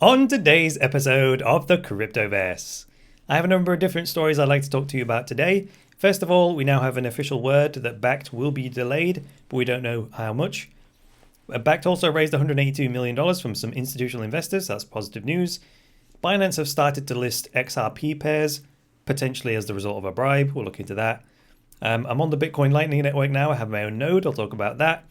On today's episode of the Cryptoverse, I have a number of different stories I'd like to talk to you about today. First of all, we now have an official word that Bakkt will be delayed, but we don't know how much. Bakkt also raised $182 million from some institutional investors. That's positive news. Binance have started to list XRP pairs, potentially as the result of a bribe. We'll look into that. I'm on the Bitcoin Lightning Network now. I have my own node. I'll talk about that.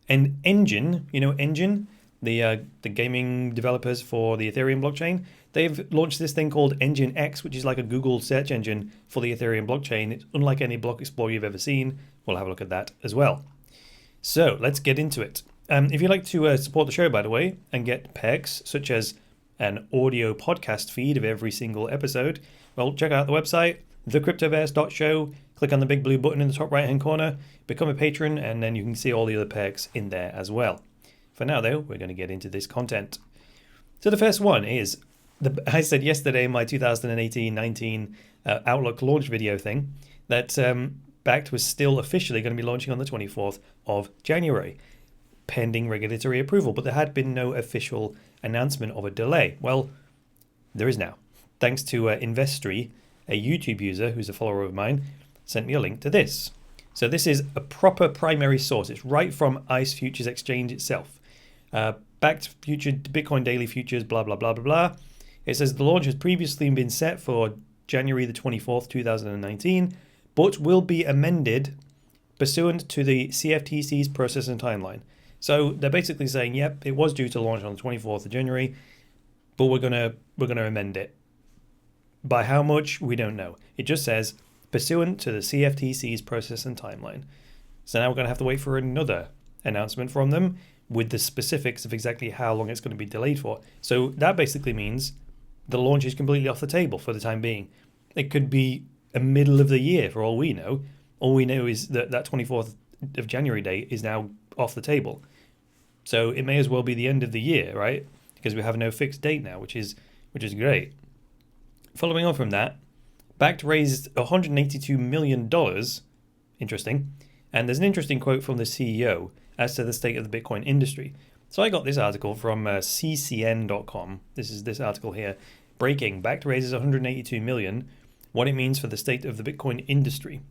And Enjin, Enjin, the gaming developers for the Ethereum blockchain, they've launched this thing called EnjinX, which is like a Google search engine for the Ethereum blockchain. It's unlike any block explorer you've ever seen. We'll have a look at that as well. So let's get into it. If you'd like to support the show, by the way, and get perks such as an audio podcast feed of every single episode, well, check out the website, thecryptoverse.show. Click on the big blue button in the top right hand corner, become a patron, and then you can see all the other perks in there as well. For now, though, we're going to get into this content. So the first one is, I said yesterday in my 2018-19 Outlook launch video thing that Bakkt was still officially going to be launching on the 24th of January, pending regulatory approval, but there had been no official announcement of a delay. Well, there is now. Thanks to Investry, a YouTube user who's a follower of mine, sent me a link to this. So this is a proper primary source. It's right from ICE Futures Exchange itself. Bakkt Future, Bitcoin Daily Futures, blah, blah, blah, blah, blah. It says the launch has previously been set for January the 24th, 2019, but will be amended pursuant to the CFTC's process and timeline. So they're basically saying, yep, it was due to launch on the 24th of January, but we're gonna amend it. By how much, we don't know. It just says pursuant to the CFTC's process and timeline. So now we're going to have to wait for another announcement from them with the specifics of exactly how long it's going to be delayed for. So that basically means the launch is completely off the table for the time being. It could be a middle of the year for all we know. All we know is that 24th of January date is now off the table. So it may as well be the end of the year, right? Because we have no fixed date now, which is great. Following on from that, Bakkt raised $182 million. Interesting. And there's an interesting quote from the CEO as to the state of the Bitcoin industry. So I got this article from ccn.com. This is this article here. Breaking, Bakkt raises $182 million. What it means for the state of the Bitcoin industry.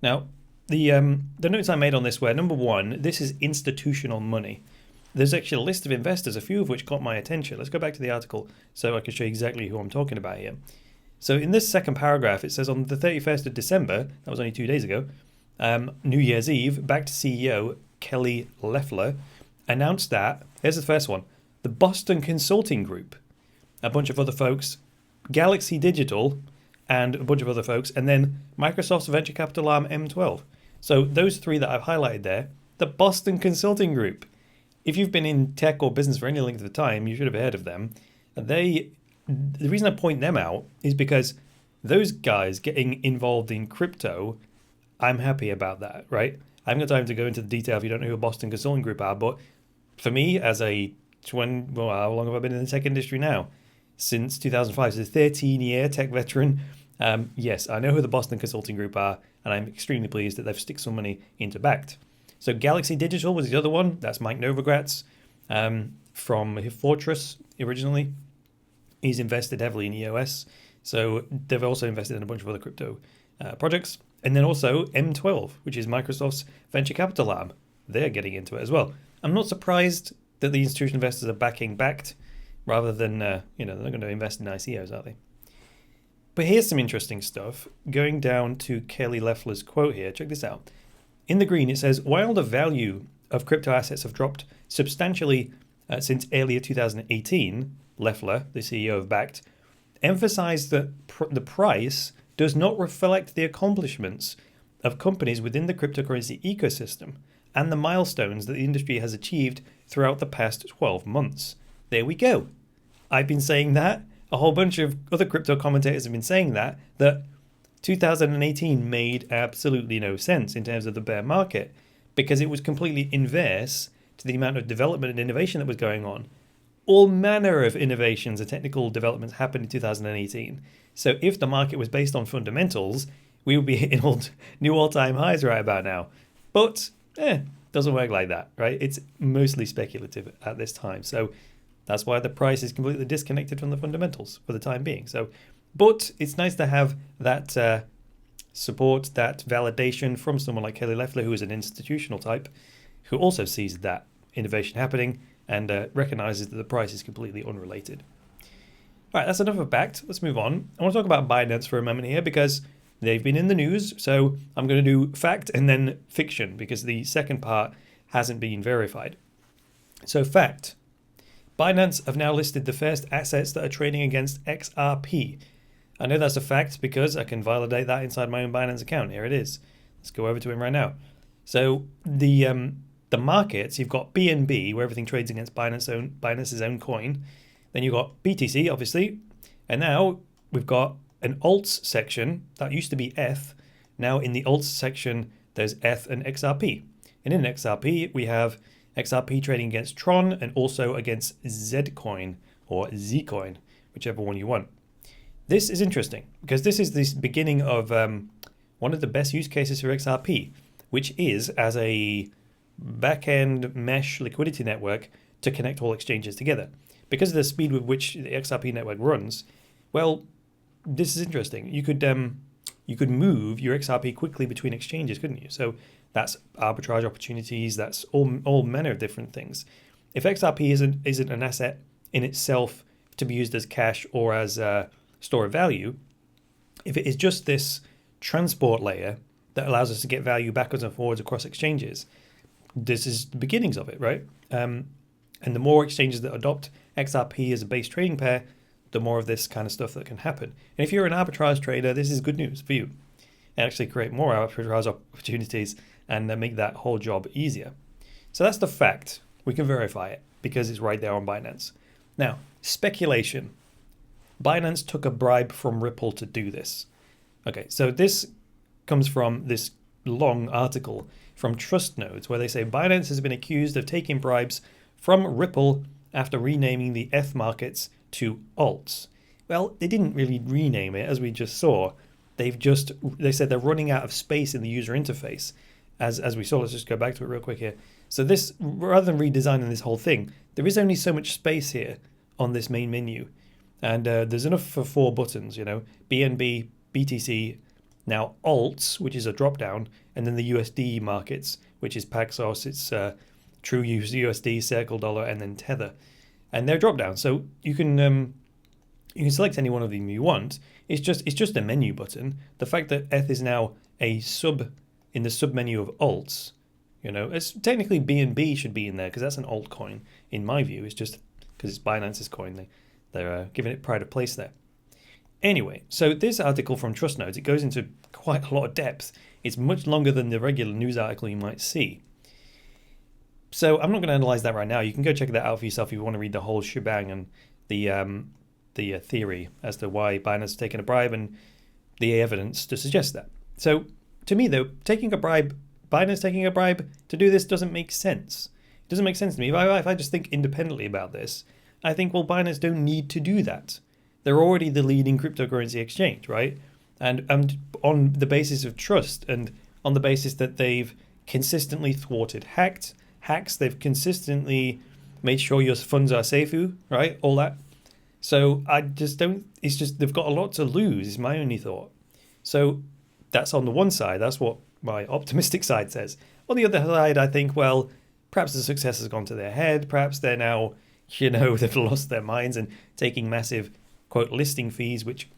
Now, the notes I made on this were, number one, this is institutional money. There's actually a list of investors, a few of which caught my attention. Let's go back to the article so I can show you exactly who I'm talking about here. So in this second paragraph, it says on the 31st of December, that was only 2 days ago, New Year's Eve, Bakkt CEO Kelly Leffler announced that, here's the first one, the Boston Consulting Group, a bunch of other folks, Galaxy Digital, and a bunch of other folks, and then Microsoft's venture capital arm M12. So those three that I've highlighted there, the Boston Consulting Group. If you've been in tech or business for any length of time, you should have heard of them. The reason I point them out is because those guys getting involved in crypto, I'm happy about that, right? I haven't got time to go into the detail if you don't know who a Boston Consulting Group are, but for me, as how long have I been in the tech industry now? Since 2005, so 13-year tech veteran. Yes, I know who the Boston Consulting Group are, and I'm extremely pleased that they've stuck some money into Bakkt. So Galaxy Digital was the other one. That's Mike Novogratz from Fortress originally. He's invested heavily in EOS. So they've also invested in a bunch of other crypto projects. And then also M12, which is Microsoft's venture capital arm. They're getting into it as well. I'm not surprised that the institutional investors are backing Bakkt rather than, they're not going to invest in ICOs, are they? But here's some interesting stuff. Going down to Kelly Leffler's quote here. Check this out. In the green, it says, while the value of crypto assets have dropped substantially since earlier 2018, Leffler, the CEO of Bakkt, emphasized that the price does not reflect the accomplishments of companies within the cryptocurrency ecosystem and the milestones that the industry has achieved throughout the past 12 months. There we go. I've been saying that. A whole bunch of other crypto commentators have been saying that 2018 made absolutely no sense in terms of the bear market because it was completely inverse to the amount of development and innovation that was going on. All manner of innovations and technical developments happened in 2018. So if the market was based on fundamentals, we would be hitting new all-time highs right about now. But doesn't work like that, right? It's mostly speculative at this time. So That's why the price is completely disconnected from the fundamentals for the time being. So, but it's nice to have that support, that validation from someone like Leffler, who is an institutional type, who also sees that innovation happening and recognizes that the price is completely unrelated. All right, that's enough of Bakkt. Let's move on. I want to talk about Binance for a moment here because they've been in the news. So I'm going to do fact and then fiction because the second part hasn't been verified. So fact. Binance have now listed the first assets that are trading against XRP. I know that's a fact because I can validate that inside my own Binance account. Here it is. Let's go over to him right now. So the markets, you've got BNB, where everything trades against Binance's own coin. Then you've got BTC, obviously. And now we've got an alts section. That used to be ETH. Now in the alts section, there's ETH and XRP. And in XRP, we have XRP trading against Tron and also against Zcoin or Zcoin, whichever one you want. This is interesting because this is the beginning of one of the best use cases for XRP, which is as a back-end mesh liquidity network to connect all exchanges together. Because of the speed with which the XRP network runs, well, this is interesting. You could move your XRP quickly between exchanges, couldn't you? So that's arbitrage opportunities. That's all manner of different things. If XRP isn't an asset in itself to be used as cash or as a store of value, if it is just this transport layer that allows us to get value backwards and forwards across exchanges, this is the beginnings of it, right? And the more exchanges that adopt XRP as a base trading pair, the more of this kind of stuff that can happen. And if you're an arbitrage trader, this is good news for you. And actually create more arbitrage opportunities and make that whole job easier. So that's the fact. We can verify it because it's right there on Binance. Now, speculation. Binance took a bribe from Ripple to do this. Okay, so this comes from this long article from Trust Nodes where they say Binance has been accused of taking bribes from Ripple after renaming the ETH markets to alts. Well, they didn't really rename it, as we just saw. They said they're running out of space in the user interface. As we saw, let's just go back to it real quick here. So this, rather than redesigning this whole thing, there is only so much space here on this main menu. And there's enough for 4 buttons, BNB, BTC, now alts, which is a drop down, and then the USD markets, which is Paxos, it's True USD, Circle Dollar, and then Tether. And they're drop down. So you can select any one of them you want. It's just a menu button. The fact that ETH is now in the sub menu of alts, it's technically BNB should be in there because that's an altcoin in my view. It's just because it's Binance's coin. They're giving it pride of place there. Anyway, so this article from Trust Nodes, it goes into quite a lot of depth. It's much longer than the regular news article you might see. So I'm not going to analyze that right now. You can go check that out for yourself if you want to read the whole shebang and the theory as to why Binance has taken a bribe and the evidence to suggest that. So to me, though, Binance taking a bribe to do this doesn't make sense. It doesn't make sense to me. If I just think independently about this, I think, well, Binance don't need to do that. They're already the leading cryptocurrency exchange, right? And on the basis of trust and on the basis that they've consistently thwarted hacks, they've consistently made sure your funds are safe, right? All that. So I just don't, it's just they've got a lot to lose is my only thought. So that's on the one side. That's what my optimistic side says. On the other side, I think, well, perhaps the success has gone to their head. Perhaps they're now, they've lost their minds and taking massive, quote, listing fees, which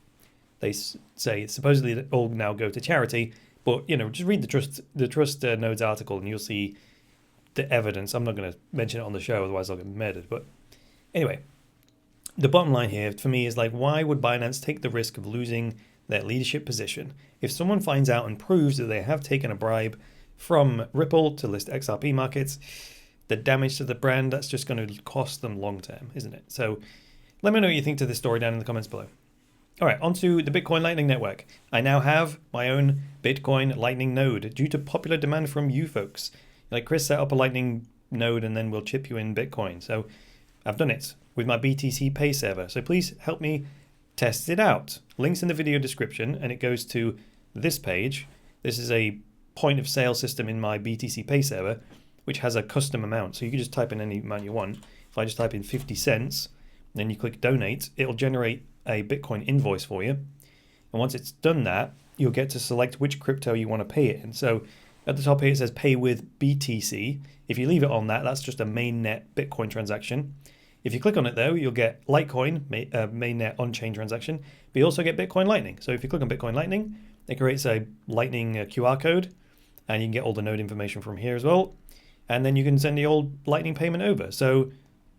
they say supposedly all now go to charity. But, just read the Trust Nodes article and you'll see the evidence. I'm not going to mention it on the show, otherwise I'll get murdered. But anyway, the bottom line here for me is why would Binance take the risk of losing their leadership position if someone finds out and proves that they have taken a bribe from Ripple to list XRP markets? The damage to the brand, that's just going to cost them long term, isn't it? So let me know what you think to this story down in the comments below. All right, onto the Bitcoin Lightning Network. I now have my own Bitcoin Lightning node due to popular demand from you folks. Chris, set up a Lightning node and then we'll chip you in Bitcoin. So I've done it with my BTC Pay server. So please help me test it out. Links in the video description and it goes to this page. This is a point of sale system in my BTC Pay server, which has a custom amount. So you can just type in any amount you want if I just type in 50 cents, then you click donate, it'll generate a Bitcoin invoice for you. And once it's done that, you'll get to select which crypto you want to pay it in. So at the top here it says pay with BTC. If you leave it on that, that's just a mainnet Bitcoin transaction. If you click on it though, you'll get Litecoin, mainnet on-chain transaction, but you also get Bitcoin Lightning. So if you click on Bitcoin Lightning, it creates a Lightning QR code, and you can get all the node information from here as well. And then you can send the old Lightning payment over. So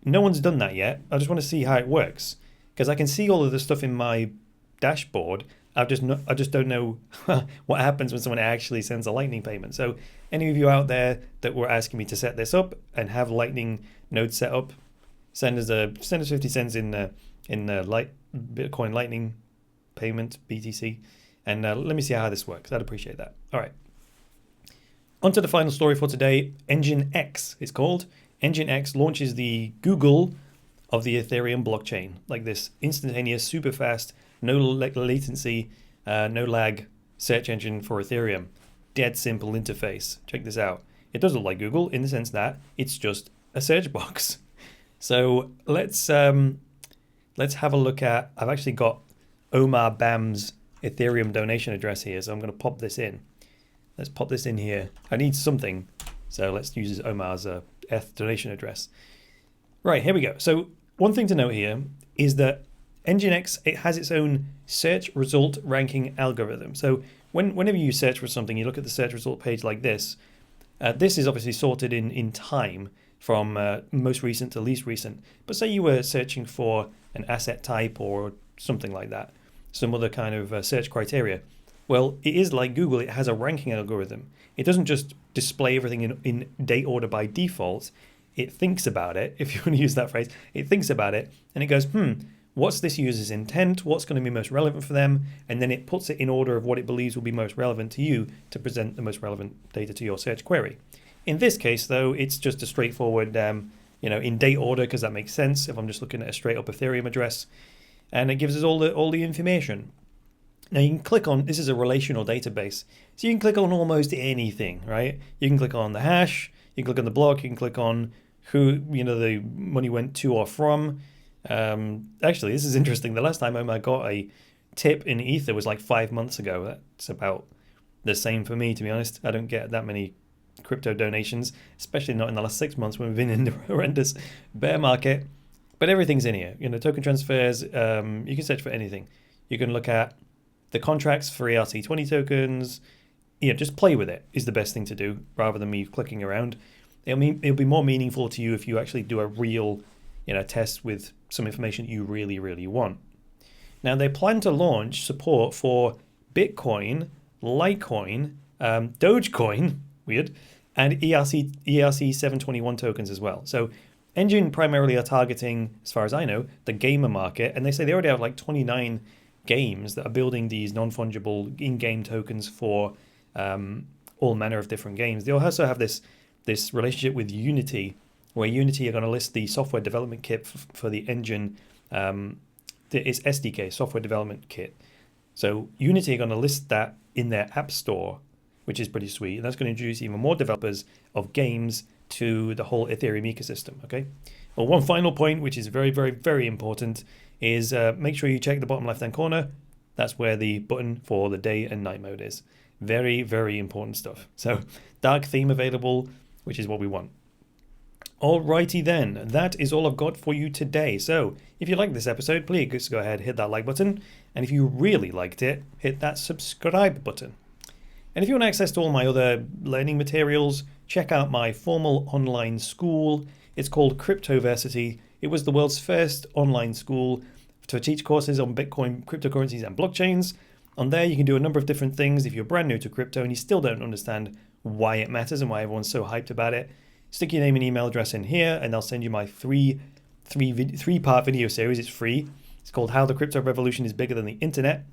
no one's done that yet. I just want to see how it works, because I can see all of the stuff in my dashboard. I just don't know what happens when someone actually sends a Lightning payment. So any of you out there that were asking me to set this up and have Lightning node set up, send us 50 cents in Bitcoin Lightning payment, BTC, and let me see how this works. I'd appreciate that. All right. On to the final story for today. EnjinX is called. EnjinX launches the Google of the Ethereum blockchain, like this instantaneous, super fast, no latency, no lag search engine for Ethereum. Dead simple interface. Check this out. It does look like Google in the sense that it's just a search box. So let's have a look at. I've actually got Omar Bam's Ethereum donation address here, so I'm going to pop this in. Let's pop this in here. I need something, so let's use Omar's ETH donation address. Right, here we go. So one thing to note here is that EnjinX, it has its own search result ranking algorithm. So whenever you search for something, you look at the search result page like this. This is obviously sorted in time from most recent to least recent. But say you were searching for an asset type or something like that, some other kind of search criteria. Well, it is like Google. It has a ranking algorithm. It doesn't just display everything in date order by default. It thinks about it, if you want to use that phrase. It thinks about it, and it goes, what's this user's intent? What's going to be most relevant for them? And then it puts it in order of what it believes will be most relevant to you to present the most relevant data to your search query. In this case, though, it's just a straightforward, in date order, because that makes sense if I'm just looking at a straight up Ethereum address. And it gives us all the information. Now you can click on, this is a relational database, so you can click on almost anything, right? You can click on the hash, you can click on the block, you can click on who, the money went to or from. Actually, this is interesting. The last time I got a tip in Ether was like 5 months ago. That's about the same for me, to be honest. I don't get that many crypto donations, especially not in the last 6 months when we've been in the horrendous bear market. But everything's in here. Token transfers, you can search for anything. You can look at the contracts for ERC20 tokens. Just play with it is the best thing to do rather than me clicking around. It'll be more meaningful to you if you actually do a real, test with some information that you really, really want. Now they plan to launch support for Bitcoin, Litecoin, Dogecoin, weird, and ERC 721 tokens as well. So Enjin primarily are targeting, as far as I know, the gamer market, and they say they already have like 29 games that are building these non-fungible in-game tokens for all manner of different games. They also have this relationship with Unity, where Unity are going to list the software development kit for the Enjin. It's SDK, software development kit. So Unity are going to list that in their app store, which is pretty sweet. And that's going to introduce even more developers of games to the whole Ethereum ecosystem. Okay. Well, one final point, which is very, very, very important, is make sure you check the bottom left-hand corner. That's where the button for the day and night mode is. Very, very important stuff. So dark theme available, which is what we want. Alrighty then, that is all I've got for you today. So if you liked this episode, please go ahead, hit that like button. And if you really liked it, hit that subscribe button. And if you want access to all my other learning materials, check out my formal online school. It's called Cryptoversity. It was the world's first online school to teach courses on Bitcoin, cryptocurrencies, and blockchains. On there, you can do a number of different things. If you're brand new to crypto and you still don't understand why it matters and why everyone's so hyped about it, stick your name and email address in here, and I'll send you my three-part video series. It's free. It's called How the Crypto Revolution is Bigger Than the Internet.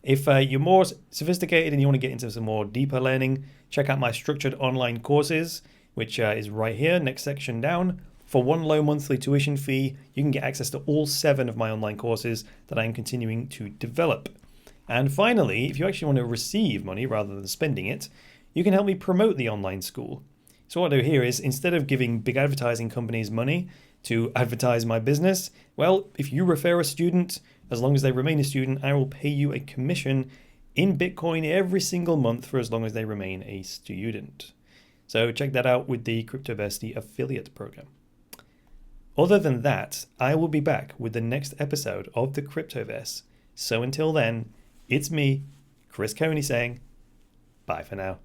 If you're more sophisticated and you want to get into some more deeper learning, check out my structured online courses, which is right here, next section down. For one low monthly tuition fee, you can get access to all 7 of my online courses that I am continuing to develop. And finally, if you actually want to receive money rather than spending it, you can help me promote the online school. So what I do here is, instead of giving big advertising companies money to advertise my business, well, if you refer a student, as long as they remain a student, I will pay you a commission in Bitcoin every single month for as long as they remain a student. So check that out with the Cryptoverse affiliate program. Other than that, I will be back with the next episode of the Cryptoverse. So until then, it's me, Chris Coney, saying bye for now.